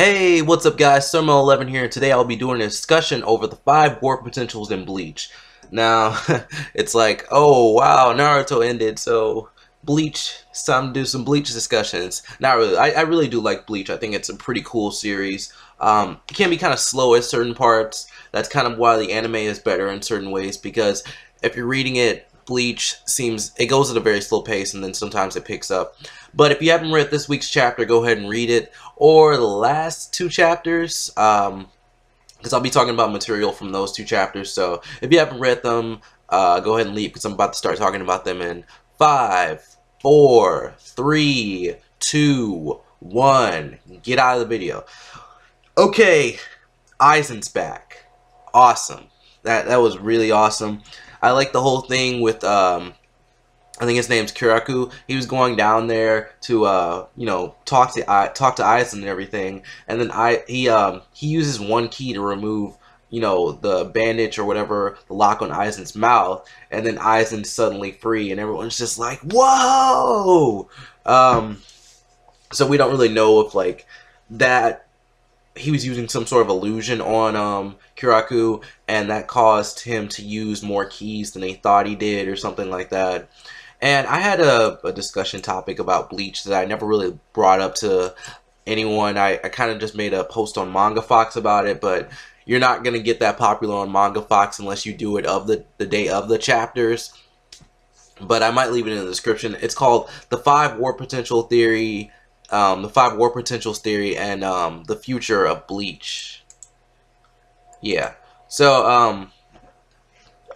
Hey, what's up guys? Sermo11 here, and today I'll be doing a discussion over the 5 warp potentials in Bleach. Now, it's like, oh wow, Naruto ended, so Bleach, it's time to do some Bleach discussions. Not really, I really do like Bleach. I think it's a pretty cool series. It can be kind of slow at certain parts. That's kind of why the anime is better in certain ways, because if you're reading it, Bleach it goes at a very slow pace, and then sometimes it picks up. But if you haven't read this week's chapter, go ahead and read it, or the last 2 chapters, because I'll be talking about material from those 2 chapters. So if you haven't read them, go ahead and leave, because I'm about to start talking about them in 5, 4, 3, 2, 1. Get out of the video. Okay, Aizen's back. Awesome. That was really awesome. I like the whole thing with I think his name's Kiraku. He was going down there to you know, talk to Aizen and everything, and then he uses one key to remove, you know, the bandage or whatever, the lock on Aizen's mouth, and then Aizen's suddenly free, and everyone's just like, whoa. So we don't really know if like that he was using some sort of illusion on Kiraku, and that caused him to use more keys than he thought he did, or something like that. And I had a discussion topic about Bleach that I never really brought up to anyone. I kind of just made a post on Manga Fox about it, but you're not going to get that popular on Manga Fox unless you do it of the day of the chapters. But I might leave it in the description. It's called the 5 War Potential Theory, the 5 War Potentials Theory, and the Future of Bleach. Yeah. So,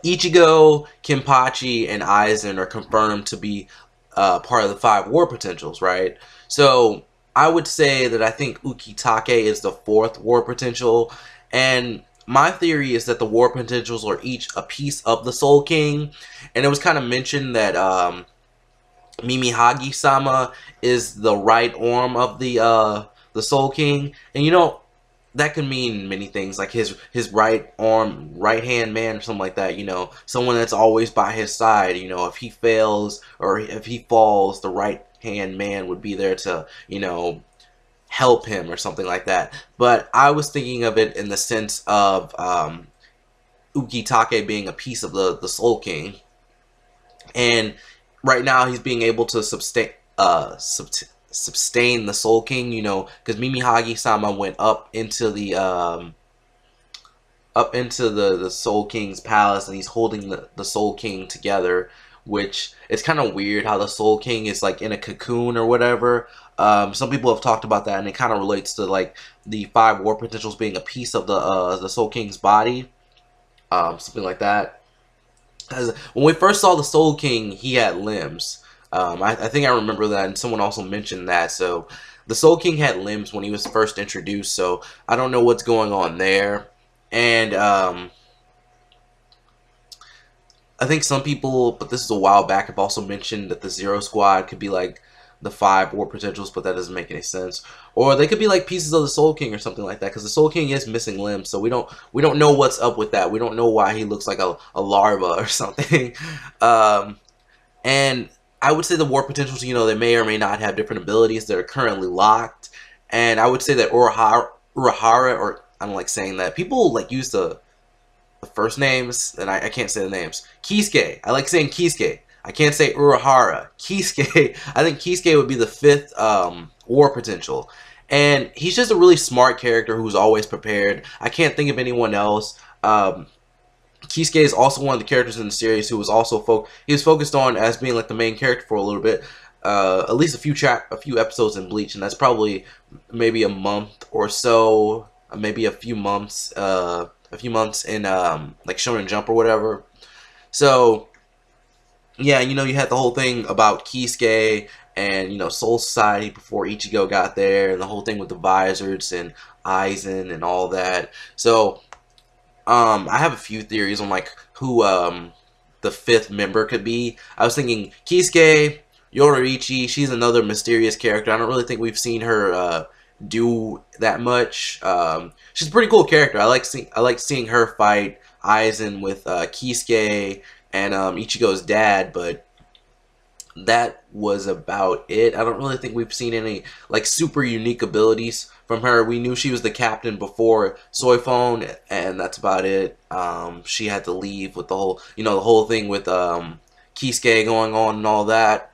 Ichigo, Kenpachi, and Aizen are confirmed to be part of the 5 war potentials, right? So I would say that I think Ukitake is the 4th war potential, and my theory is that the war potentials are each a piece of the Soul King, and it was kind of mentioned that Mimihagi-sama is the right arm of the Soul King, and you know, that could mean many things, like his right arm, right hand man, or something like that. You know, someone that's always by his side. You know, if he fails or if he falls, the right hand man would be there to, you know, help him or something like that. But I was thinking of it in the sense of Ukitake being a piece of the Soul King, and right now he's being able to sustain the Soul King, you know, because Mimihagi-sama went up into the Soul King's palace, and he's holding the Soul King together, which it's kind of weird how the Soul King is like in a cocoon or whatever. Some people have talked about that, and it kind of relates to like the 5 war potentials being a piece of the Soul King's body, something like that. Because when we first saw the Soul King, he had limbs. I think I remember that, and someone also mentioned that. So the Soul King had limbs when he was first introduced, so I don't know what's going on there. And I think some people, but this is a while back, have also mentioned that the Zero Squad could be like the 5 war potentials, but that doesn't make any sense. Or they could be like pieces of the Soul King or something like that, because the Soul King is missing limbs, so we don't know what's up with that. We don't know why he looks like a larva or something. And I would say the war potentials, you know, they may or may not have different abilities that are currently locked. And I would say that Urahara, or I don't like saying that. People like use the first names, and I can't say the names. Kisuke. I like saying Kisuke. I can't say Urahara. Kisuke. I think Kisuke would be the 5th war potential. And he's just a really smart character who's always prepared. I can't think of anyone else. Kisuke is also one of the characters in the series who was also he was focused on as being like the main character for a little bit, at least a few episodes in Bleach, and that's probably maybe a month or so, maybe a few months in like Shonen Jump or whatever. So yeah, you know, you had the whole thing about Kisuke and, you know, Soul Society before Ichigo got there, and the whole thing with the Visors and Aizen and all that. So I have a few theories on like who the 5th member could be. I was thinking Kisuke, Yoraichi. She's another mysterious character. I don't really think we've seen her do that much. She's a pretty cool character. I like seeing her fight Aizen with Kisuke and Ichigo's dad. But that was about it. I don't really think we've seen any like super unique abilities from her. We knew she was the captain before Soy Phone, and that's about it. She had to leave with the whole, the whole thing with Kisuke going on and all that,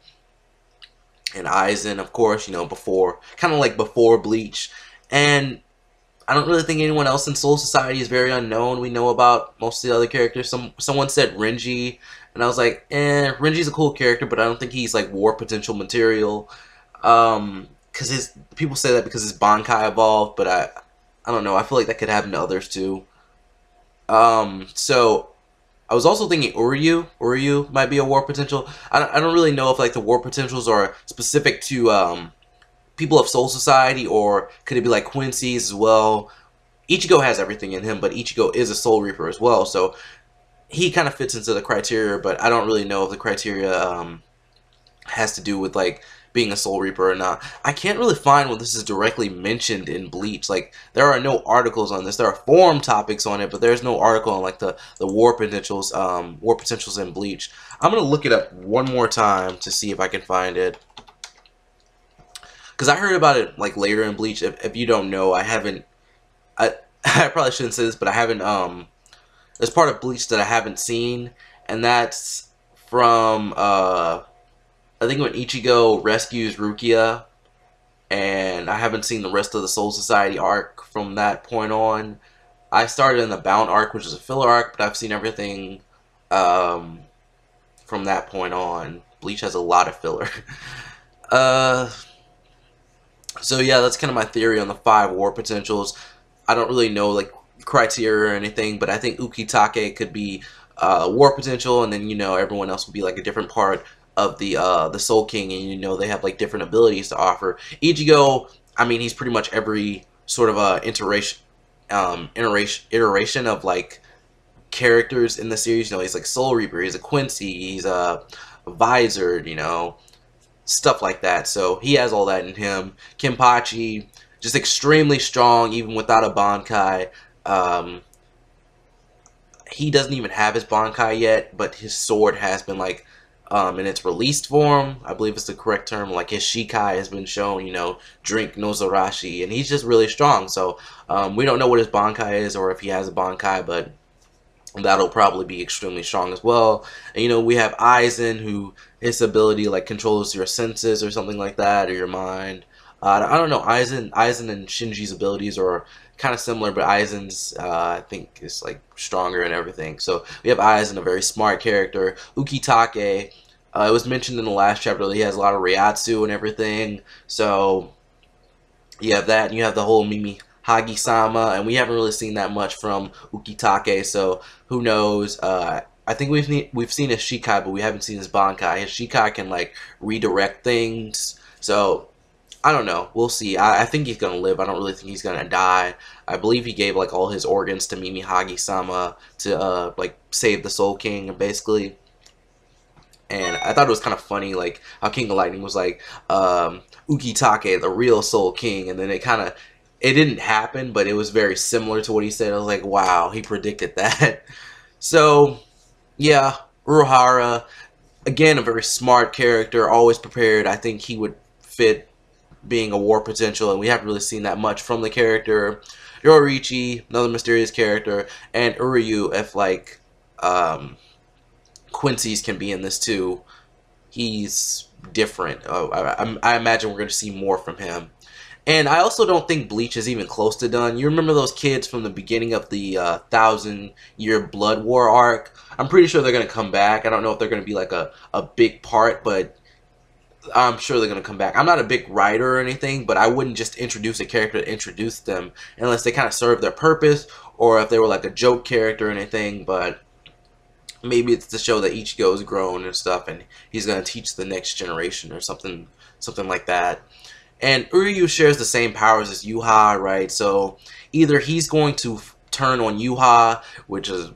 and Aizen, of course, before, kind of like before Bleach, and I don't really think anyone else in Soul Society is very unknown. We know about most of the other characters. Someone said Renji, and I was like, Renji's a cool character, but I don't think he's like war potential material. Because his people say that because his Bankai evolved, but I don't know. I feel like that could happen to others too. So I was also thinking Uryu. Uryu might be a war potential. I don't really know if like the war potentials are specific to people of Soul Society, or could it be like Quincy's as well? Ichigo has everything in him, but Ichigo is a Soul Reaper as well, so he kind of fits into the criteria, but I don't really know if the criteria has to do with like being a Soul Reaper or not. I can't really find when this is directly mentioned in Bleach. Like, there are no articles on this. There are forum topics on it, but there's no article on like the war potentials in Bleach. I'm gonna look it up one more time to see if I can find it. Because I heard about it like later in Bleach. If you don't know, I I probably shouldn't say this, but I haven't there's part of Bleach that I haven't seen, and that's from I think when Ichigo rescues Rukia, and I haven't seen the rest of the Soul Society arc from that point on. I started in the Bound arc, which is a filler arc, but I've seen everything from that point on. Bleach has a lot of filler. So yeah, that's kind of my theory on the 5 war potentials. I don't really know like criteria or anything, but I think Ukitake could be war potential, and then everyone else would be like a different part of the Soul King, and they have like different abilities to offer. Ichigo, I mean, he's pretty much every sort of iteration of like characters in the series. He's like Soul Reaper, he's a Quincy, he's a Visor, stuff like that. So he has all that in him. Kenpachi, just extremely strong even without a Bankai. He doesn't even have his Bankai yet, but his sword has been like in its released form, I believe it's the correct term. Like his Shikai has been shown, drink Nozarashi, and he's just really strong. So we don't know what his Bankai is or if he has a Bankai, but that'll probably be extremely strong as well. And we have Aizen, who his ability like controls your senses or something like that, or your mind. I don't know. Aizen and Shinji's abilities are kind of similar, but Aizen's I think is like stronger and everything. So we have Aizen, a very smart character. Ukitake, it was mentioned in the last chapter that he has a lot of Ryatsu and everything. So you have that, and you have the whole Mimi Hagi-sama, and we haven't really seen that much from Ukitake, so who knows. I think we've seen his Shikai, but we haven't seen his Bankai. His Shikai can like redirect things, so I don't know. We'll see. I think he's gonna live. I don't really think he's gonna die. I believe he gave like all his organs to Mimi Hagi-sama to like save the Soul King, basically. And I thought it was kind of funny, like how King of Lightning was like, Ukitake, the real Soul King, and then it didn't happen, but it was very similar to what he said. I was like, wow, he predicted that. So, yeah, Uruhara, again, a very smart character, always prepared. I think he would fit being a war potential, and we haven't really seen that much from the character. Yoriichi, another mysterious character, and Uryu, if like Quincy's can be in this too. He's different. I imagine we're going to see more from him. And I also don't think Bleach is even close to done. You remember those kids from the beginning of the 1,000-year Blood War arc? I'm pretty sure they're going to come back. I don't know if they're going to be like a big part, but I'm sure they're going to come back. I'm not a big writer or anything, but I wouldn't just introduce a character to introduce them unless they kind of serve their purpose, or if they were like a joke character or anything. But maybe it's to show that Ichigo is grown and stuff, and he's going to teach the next generation or something like that. And Uryu shares the same powers as Yuha, right? So either he's going to turn on Yuha, which is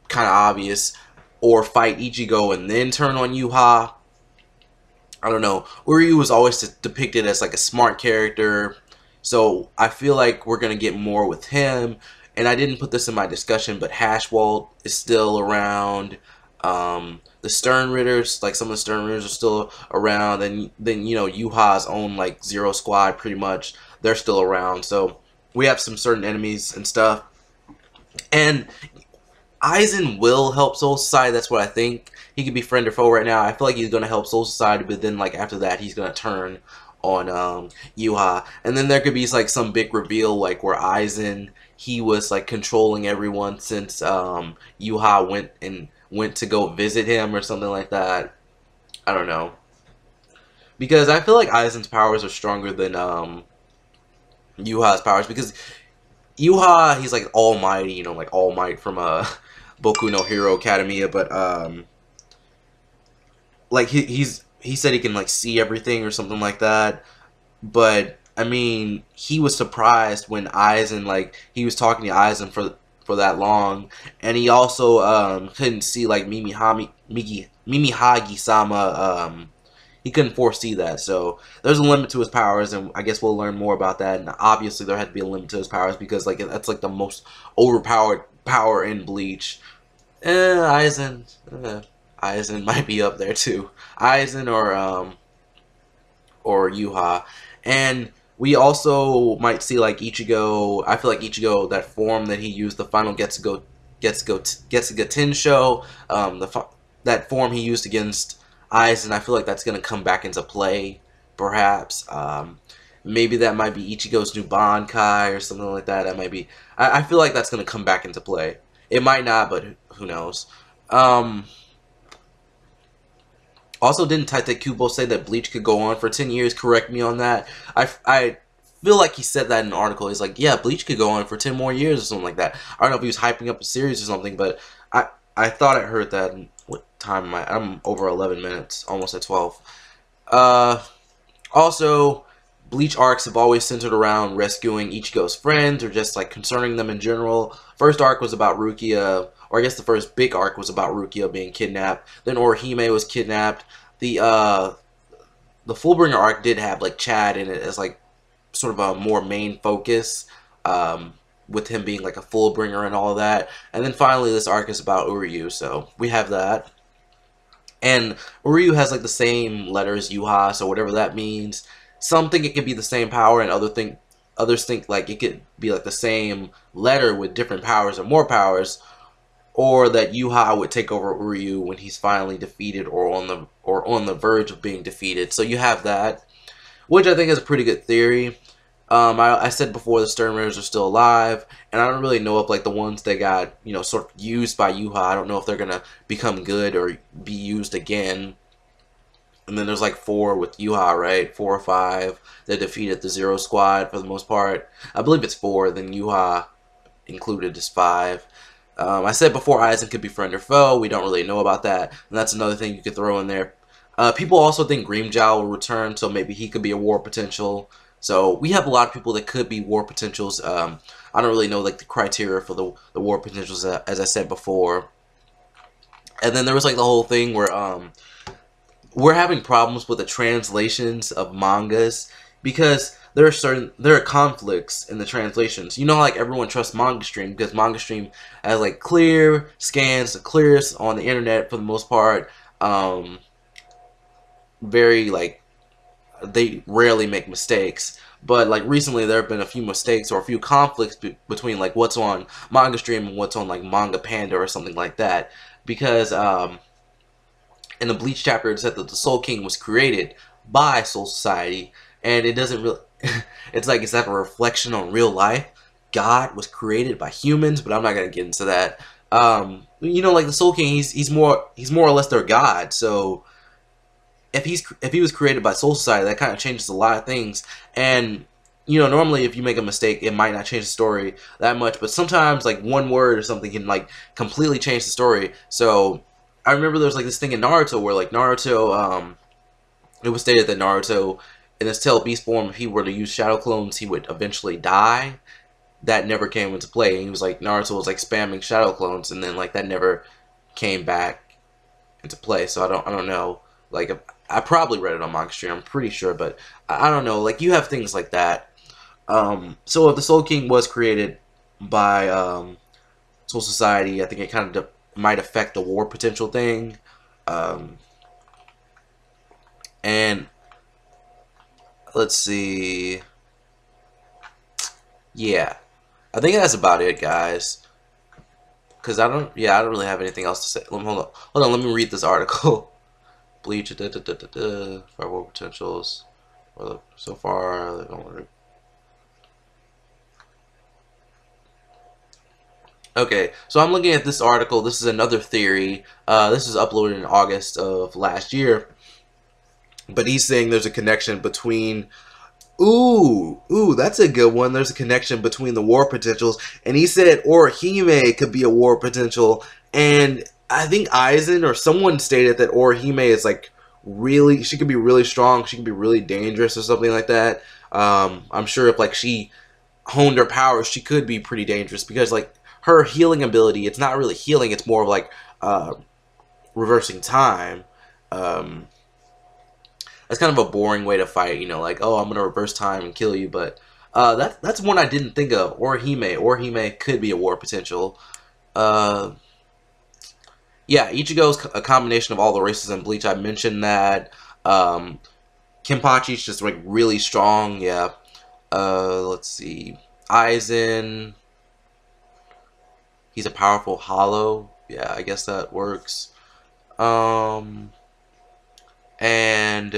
kind of obvious, or fight Ichigo and then turn on Yuha. I don't know. Uryu was always depicted as like a smart character, so I feel like we're going to get more with him. And I didn't put this in my discussion, but Hashwald is still around. The Stern Ritters, like some of the Stern Ritters are still around. Then you know, Yuha's own like Zero Squad, pretty much, they're still around. So we have some certain enemies and stuff. And Aizen will help Soul Society. That's what I think. He could be friend or foe right now. I feel like he's gonna help Soul Society, but then like after that, he's gonna turn on Yuha. And then there could be like some big reveal, like where Aizen, he was like controlling everyone since Yuha went to go visit him or something like that. I don't know, because I feel like Aizen's powers are stronger than Yuha's powers, because Yuha, he's like almighty, you know, like All Might from Boku no Hero Academia, but like he said he can like see everything or something like that. But I mean, he was surprised when Aizen, like, he was talking to Aizen for that long, and he also couldn't see like Mimi Hagi Sama. He couldn't foresee that, so there's a limit to his powers, and I guess we'll learn more about that. And obviously, there had to be a limit to his powers, because like that's like the most overpowered power in Bleach. Aizen, Aizen might be up there too. Aizen or Yuha, and we also might see like Ichigo. I feel like Ichigo, that form that he used, the final Getsuga Tensho, that form he used against Aizen, I feel like that's gonna come back into play, perhaps. Maybe that might be Ichigo's new Bankai or something like that. That might be. I feel like that's gonna come back into play. It might not, but who knows? Also, didn't Tite Kubo say that Bleach could go on for 10 years? Correct me on that. I feel like he said that in an article. He's like, yeah, Bleach could go on for 10 more years or something like that. I don't know if he was hyping up a series or something, but I thought I heard that. What time am I? I'm over 11 minutes, almost at 12. Also, Bleach arcs have always centered around rescuing Ichigo's friends, or just like concerning them in general. First arc was about Rukia, or I guess the first big arc was about Rukia being kidnapped. Then Orihime was kidnapped. The Fullbringer arc did have like Chad in it as like sort of a more main focus, with him being like a Fullbringer and all of that. And then finally, this arc is about Uryu, so we have that. And Uryu has like the same letter as Yuha, so whatever that means. Some think it could be the same power, and others think like it could be like the same letter with different powers or more powers, or that Yuha would take over Uryu when he's finally defeated, or on the verge of being defeated. So you have that, which I think is a pretty good theory. I said before, the Stern Raiders are still alive, and I don't really know if like the ones that got, you know, sort of used by Yuha, I don't know if they're gonna become good or be used again. And then there's like 4 with Yuha, right? 4 or 5 that defeated the Zero Squad for the most part. I believe it's 4. Then Yuha included is 5. I said before, Aizen could be friend or foe. We don't really know about that, and that's another thing you could throw in there. People also think Grimmjow will return, so maybe he could be a war potential. So we have a lot of people that could be war potentials. I don't really know like the criteria for the war potentials, as I said before. And then there was like the whole thing where we're having problems with the translations of mangas, because there are conflicts in the translations. You know, like everyone trusts MangaStream, because MangaStream has like clear scans, the clearest on the internet for the most part. Very like, they rarely make mistakes, but like recently there have been a few mistakes or a few conflicts between like what's on MangaStream and what's on like Manga Panda or something like that, because in the Bleach chapter it said that the Soul King was created by Soul Society, and it doesn't really it's like, is that a reflection on real life? God was created by humans, but I'm not gonna get into that. You know, like the Soul King, he's more or less their god. So if he was created by Soul Society, that kind of changes a lot of things. And you know, normally if you make a mistake, it might not change the story that much, but sometimes like one word or something can like completely change the story. So I remember there was like this thing in Naruto where like Naruto, it was stated that Naruto, in his Tail Beast form, if he were to use shadow clones, he would eventually die. That never came into play. And he was like, Naruto was like spamming shadow clones, and then like that never came back into play. So I don't know. Like, I probably read it on MangaStream, I'm pretty sure, but I don't know. Like, you have things like that. So if the Soul King was created by Soul Society, I think it kind of might affect the war potential thing. And let's see. Yeah, I think that's about it, guys. Cause I don't really have anything else to say. Hold on. Let me read this article. Bleach, for war potentials. Well, so far, they don't work. Okay, so I'm looking at this article. This is another theory. This is uploaded in August of last year. But he's saying there's a connection between... Ooh, that's a good one. There's a connection between the war potentials. And he said Orihime could be a war potential. And I think Aizen or someone stated that Orihime is like really... She could be really strong. She could be really dangerous or something like that. I'm sure if like she honed her powers, she could be pretty dangerous. Because like her healing ability, it's not really healing. It's more of like reversing time. That's kind of a boring way to fight, you know, like, oh, I'm going to reverse time and kill you, but that's one I didn't think of. Orihime could be a war potential. Yeah, Ichigo's a combination of all the races in Bleach. I mentioned that. Kenpachi's just, like, really strong, yeah. Let's see. Aizen, he's a powerful hollow. Yeah, I guess that works. And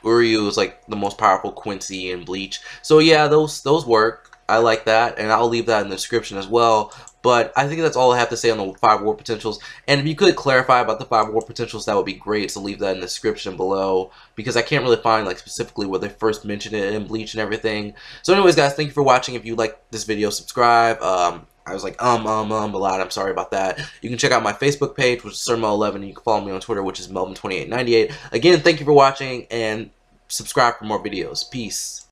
Uryu is like the most powerful Quincy in Bleach. So yeah, those work. I like that, and I'll leave that in the description as well. But I think that's all I have to say on the 5 war potentials. And if you could clarify about the 5 war potentials, that would be great. So leave that in the description below, because I can't really find like specifically where they first mentioned it in Bleach and everything. So anyways, guys, thank you for watching. If you like this video, subscribe. I was like, a lot. I'm sorry about that. You can check out my Facebook page, which is Surmo11, and you can follow me on Twitter, which is Melvin2898. Again, thank you for watching, and subscribe for more videos. Peace.